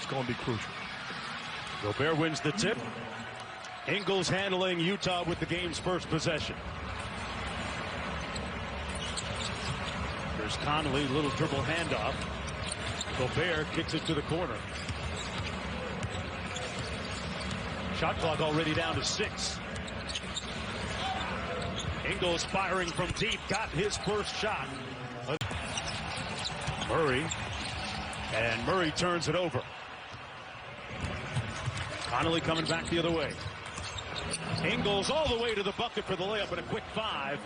it's going to be crucial. Gobert wins the tip. Ingles handling Utah with the game's first possession. Here's Conley, little dribble handoff. Gobert kicks it to the corner. Shot clock already down to 6. Ingles firing from deep, got his first shot. Murray, and Murray turns it over. Conley coming back the other way. Ingles all the way to the bucket for the layup and a quick 5.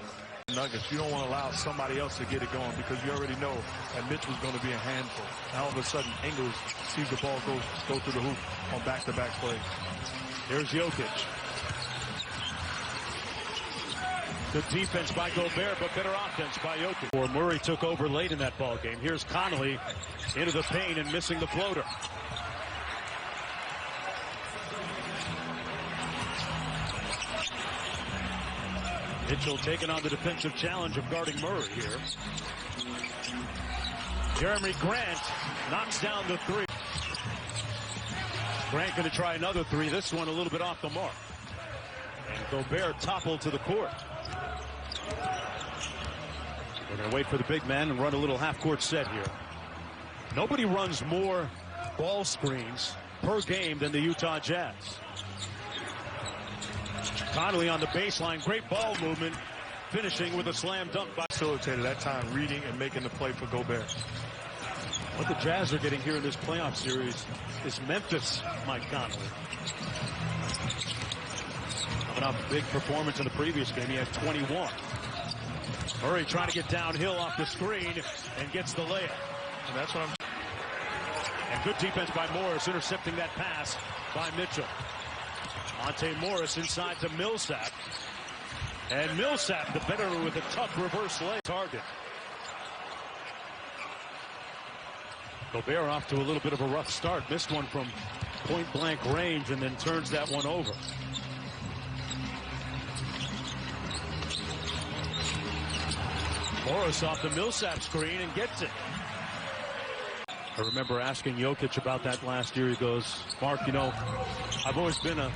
Nuggets, you don't want to allow somebody else to get it going because you already know that Mitchell's going to be a handful. And all of a sudden, Ingles sees the ball go through the hoop on back-to-back plays. Here's Jokic. Good defense by Gobert, but better offense by Jokic. Or Murray took over late in that ball game. Here's Conley into the paint and missing the floater. Mitchell taking on the defensive challenge of guarding Murray here. Jeremy Grant knocks down the 3. Grant going to try another 3. This one a little bit off the mark. And Gobert toppled to the court. We're going to wait for the big man and run a little half-court set here. Nobody runs more ball screens per game than the Utah Jazz. Conley on the baseline, great ball movement, finishing with a slam dunk by facilitated that time, reading and making the play for Gobert. What the Jazz are getting here in this playoff series is Memphis, Mike Conley. Coming off a big performance in the previous game, he had 21. Murray trying to get downhill off the screen and gets the layup. And that's what And good defense by Morris, intercepting that pass by Mitchell. Monte Morris inside to Millsap. And Millsap, the better with a tough reverse lay target. Gobert off to a little bit of a rough start. Missed one from point-blank range and then turns that one over. Morris off the Millsap screen and gets it. I remember asking Jokic about that last year. He goes, Mark, you know, I've always been a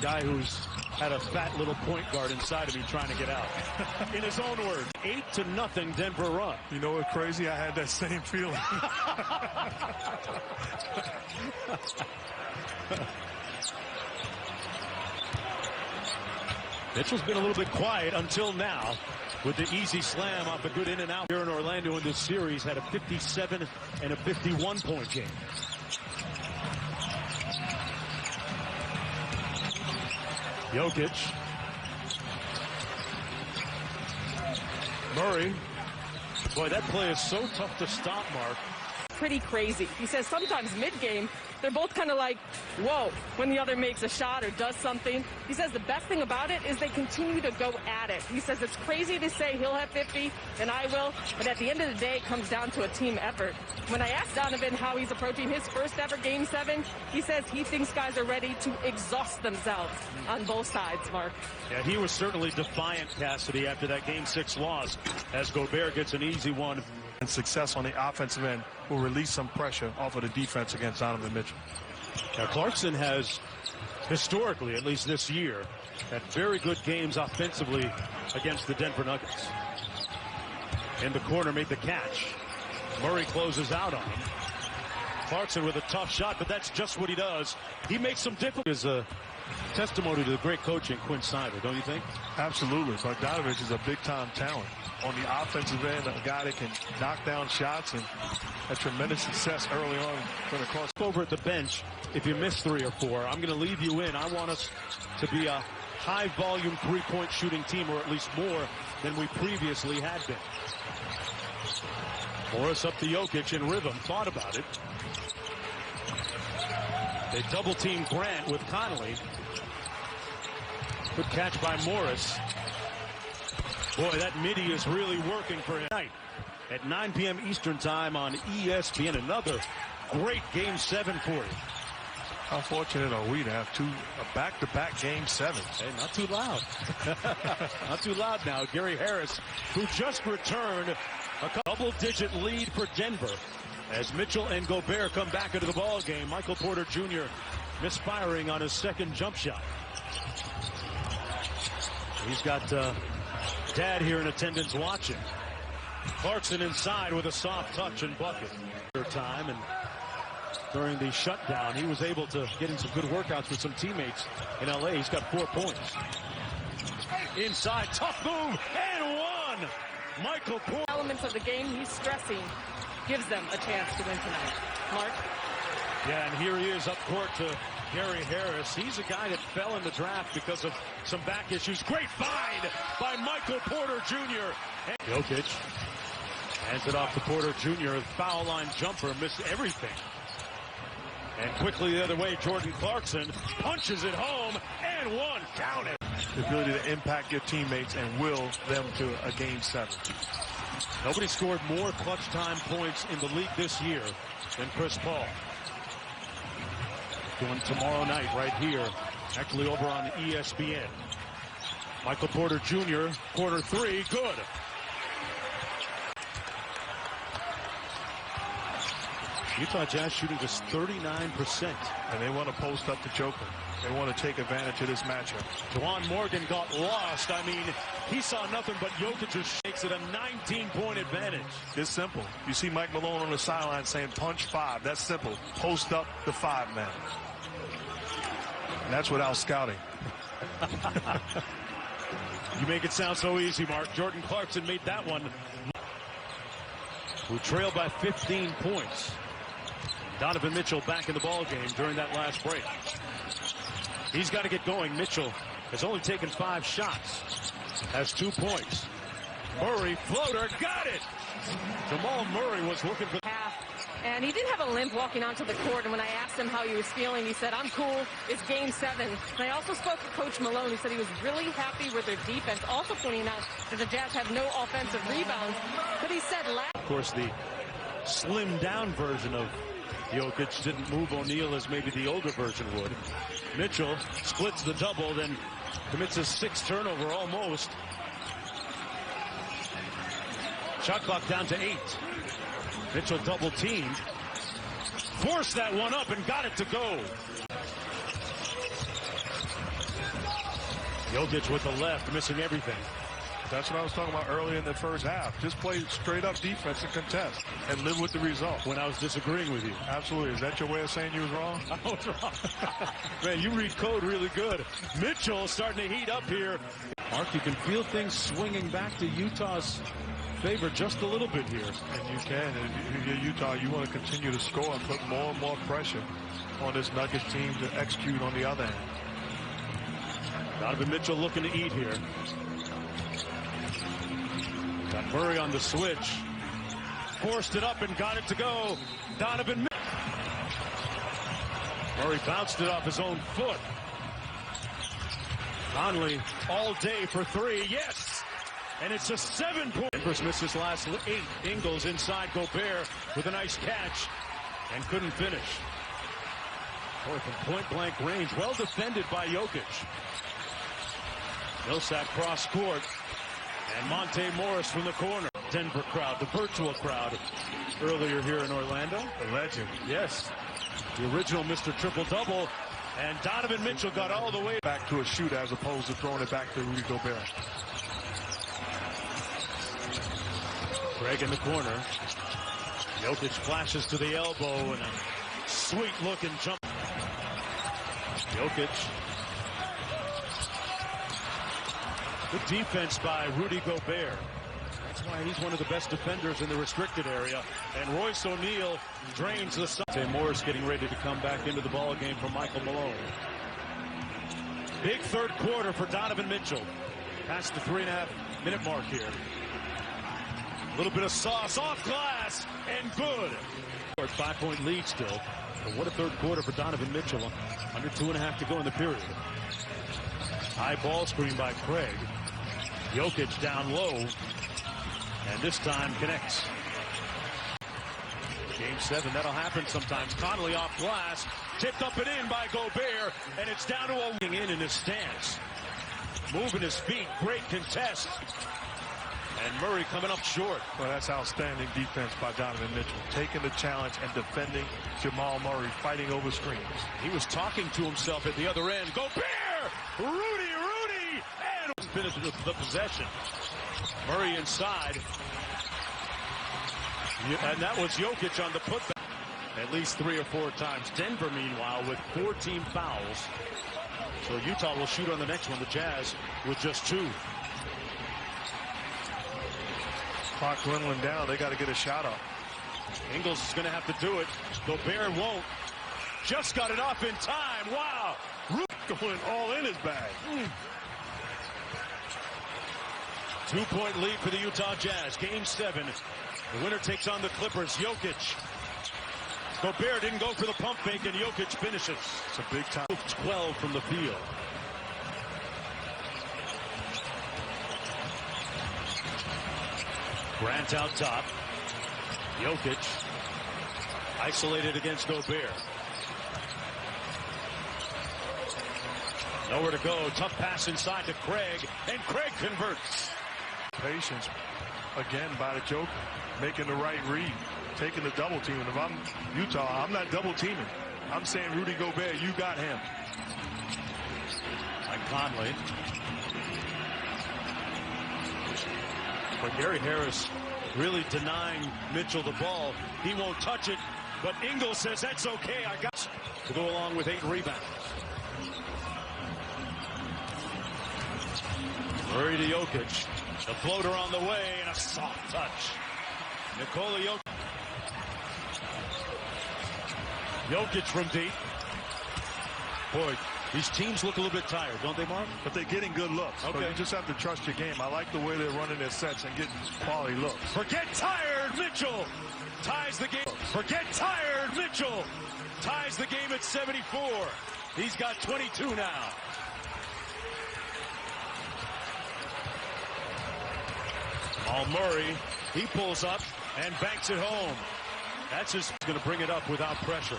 guy who's had a fat little point guard inside of me trying to get out. In his own words, 8-0 Denver run. You know what's crazy? I had that same feeling. Mitchell's been a little bit quiet until now with the easy slam off a good in and out. Here in Orlando in this series had a 57 and a 51-point game. Jokic. Murray. Boy, that play is so tough to stop, Mark. Pretty crazy. He says sometimes mid-game, they're both kind of like, whoa, when the other makes a shot or does something. He says the best thing about it is they continue to go at it. He says it's crazy to say he'll have 50 and I will, but at the end of the day, it comes down to a team effort. When I asked Donovan how he's approaching his first ever Game 7, he says he thinks guys are ready to exhaust themselves on both sides, Mark. Yeah, he was certainly defiant, Cassidy, after that Game 6 loss, as Gobert gets an easy one. And success on the offensive end will release some pressure off of the defense against Donovan Mitchell. Now, Clarkson has, historically, at least this year, had very good games offensively against the Denver Nuggets. In the corner, made the catch. Murray closes out on him. Clarkson with a tough shot, but that's just what he does. He makes some difficult. Is a testimony to the great coaching, Quinn Snyder, don't you think? Absolutely. Bogdanovich is a big-time talent. On the offensive end, a guy that can knock down shots and had tremendous success early on. Across over at the bench, if you miss 3 or 4, I'm going to leave you in. I want us to be a high-volume three-point shooting team, or at least more than we previously had been. Morris up to Jokic in rhythm. Thought about it. They double-team Grant with Conley. Good catch by Morris. Boy, that midi is really working for him tonight at 9 p.m. Eastern time on ESPN. Another great Game 7 for you. How fortunate are we to have a back-to-back Game 7s? Hey, not too loud. Not too loud now. Gary Harris, who just returned a double-digit lead for Denver As Mitchell and Gobert come back into the ball game, Michael Porter Jr. misfiring on his second jump shot. He's got Dad here in attendance watching. Clarkson inside with a soft touch and bucket. Time, and during the shutdown, he was able to get in some good workouts with some teammates in LA. He's got 4 points. Inside, tough move, and one. Michael Porter. Elements of the game he's stressing gives them a chance to win tonight. Mark? Yeah, and here he is up court to Gary Harris. He's a guy that fell in the draft because of some back issues. Great find by Michael Porter Jr. And Jokic hands it off to Porter Jr. Foul line jumper, missed everything. And quickly the other way, Jordan Clarkson punches it home, and one. Count it. The ability to impact your teammates and will them to a Game 7. Nobody scored more clutch time points in the league this year than Chris Paul. Doing tomorrow night right here, actually over on ESPN. Michael Porter Jr., quarter 3, good. Utah Jazz shooting just 39%. And they want to post up to Joker. They want to take advantage of this matchup. Juwan Morgan got lost. I mean, he saw nothing but Jokic just makes it a 19-point advantage. It's simple. You see Mike Malone on the sideline saying punch 5. That's simple. Post up the 5 man. And that's without scouting. You make it sound so easy, Mark. Jordan Clarkson made that one. Who trailed by 15 points. Donovan Mitchell back in the ball game during that last break. He's got to get going. Mitchell has only taken 5 shots. Has 2 points. Murray, floater, got it! Jamal Murray was looking for half. And he did have a limp walking onto the court, and when I asked him how he was feeling, he said, I'm cool, it's Game 7. And I also spoke to Coach Malone, who said he was really happy with their defense, also pointing out that the Jazz have no offensive rebounds. But he said Of course, the slimmed-down version of Jokic didn't move O'Neal as maybe the older version would. Mitchell splits the double, then commits a 6th turnover almost. Shot clock down to 8. Mitchell double teamed. Forced that one up and got it to go. Jokic with the left, missing everything. That's what I was talking about earlier in the first half. Just play straight up defense and contest and live with the result. When I was disagreeing with you. Absolutely. Is that your way of saying you was wrong? I was wrong. Man, you read code really good. Mitchell starting to heat up here. Mark, you can feel things swinging back to Utah's favor just a little bit here. And you can. And if you're Utah, you want to continue to score and put more and more pressure on this Nuggets team to execute on the other end. Donovan Mitchell looking to eat here. Got Murray on the switch. Forced it up and got it to go. Donovan Murray bounced it off his own foot. Conley all day for 3. Yes! And it's a 7-point. Denver's missed his last 8. Ingles inside Gobert with a nice catch and couldn't finish. Boy, from point-blank range. Well defended by Jokic. Millsap cross court. And Monte Morris from the corner. Denver crowd, the virtual crowd, earlier here in Orlando. A legend. Yes. The original Mr. Triple-Double. And Donovan Mitchell got all the way back to a shoot as opposed to throwing it back to Rudy Gobert. Greg in the corner. Jokic flashes to the elbow and a sweet-looking jump. Jokic. Good defense by Rudy Gobert. That's why he's one of the best defenders in the restricted area. And Royce O'Neal drains the side. Morris getting ready to come back into the ball game for Michael Malone. Big third quarter for Donovan Mitchell. Past the 3.5-minute mark here. A little bit of sauce off glass and good. 5-point lead still. But what a third quarter for Donovan Mitchell. Under 2.5 to go in the period. High ball screen by Craig. Jokic down low. And this time connects. Game 7, that'll happen sometimes. Conley off glass. Tipped up and in by Gobert. And it's down to a in his stance. Moving his feet. Great contest. And Murray coming up short. Well, that's outstanding defense by Donovan Mitchell. Taking the challenge and defending Jamal Murray, fighting over screens. He was talking to himself at the other end. Gobert! Rudy! And finished the possession. Murray inside. And that was Jokic on the putback. At least 3 or 4 times. Denver, meanwhile, with 14 fouls. So Utah will shoot on the next one. The Jazz with just 2. Clock dwindling down. They got to get a shot up. Ingles is going to have to do it. Gobert won't. Just got it off in time. Wow. Going all in his bag. 2-point lead for the Utah Jazz. Game 7. The winner takes on the Clippers. Jokic. Gobert didn't go for the pump fake, and Jokic finishes. It's a big time. 12 from the field. Grant out top. Jokic isolated against Gobert. Nowhere to go. Tough pass inside to Craig, and Craig converts. Patience again by the Joker, making the right read, taking the double team. And if I'm Utah, I'm not double teaming. I'm saying, Rudy Gobert, you got him. Like Conley. But Gary Harris really denying Mitchell the ball. He won't touch it, but Ingles says that's okay. I got to go along with 8 rebounds. Murray to Jokic. The floater on the way and a soft touch. Nikola Jokic. Jokic from deep. Boy, these teams look a little bit tired, don't they, Mark? But they're getting good looks. Okay. So you just have to trust your game. I like the way they're running their sets and getting quality looks. Forget tired, Mitchell ties the game. Forget tired, Mitchell ties the game at 74. He's got 22 now. All Murray, he pulls up and banks it home. That's just going to bring it up without pressure.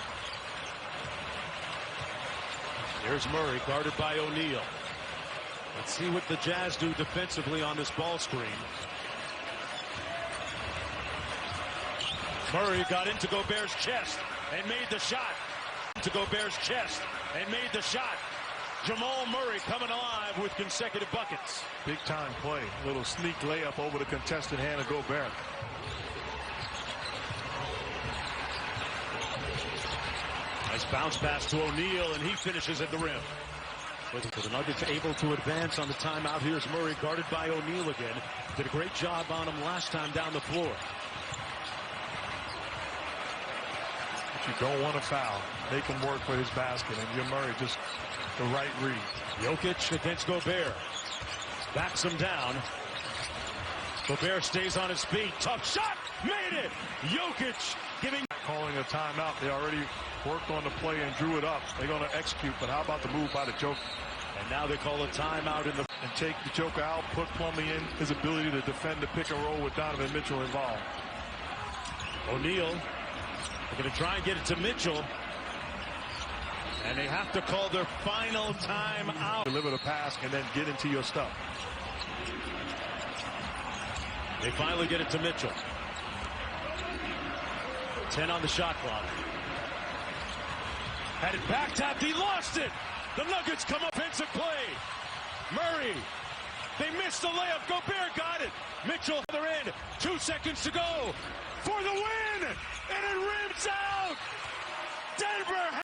Here's Murray, guarded by O'Neal. Let's see what the Jazz do defensively on this ball screen. Murray got into Gobert's chest and made the shot. To Gobert's chest and made the shot. Jamal Murray coming alive with consecutive buckets. Big time play. Little sneak layup over the contested hand of Gobert. Nice bounce pass to O'Neal, and he finishes at the rim. So the Nuggets able to advance on the timeout. Here's Murray guarded by O'Neal again. Did a great job on him last time down the floor. But you don't want to foul. Make him work for his basket, and your Murray just the right read. Jokic against Gobert. Backs him down. Gobert stays on his feet. Tough shot. Made it. Jokic giving. Calling a timeout. They already worked on the play and drew it up. They're going to execute, but how about the move by the Joker? And now they call a timeout in the. And take the Joker out, put Plumlee in. His ability to defend the pick and roll with Donovan Mitchell involved. O'Neal. They're going to try and get it to Mitchell. And they have to call their final timeout. Deliver the pass and then get into your stuff. They finally get it to Mitchell. 10 on the shot clock. Had it back tapped. He lost it. The Nuggets come offensive play. Murray. They missed the layup. Gobert got it. Mitchell on the other end. 2 seconds to go for the win. And it rims out. Denver.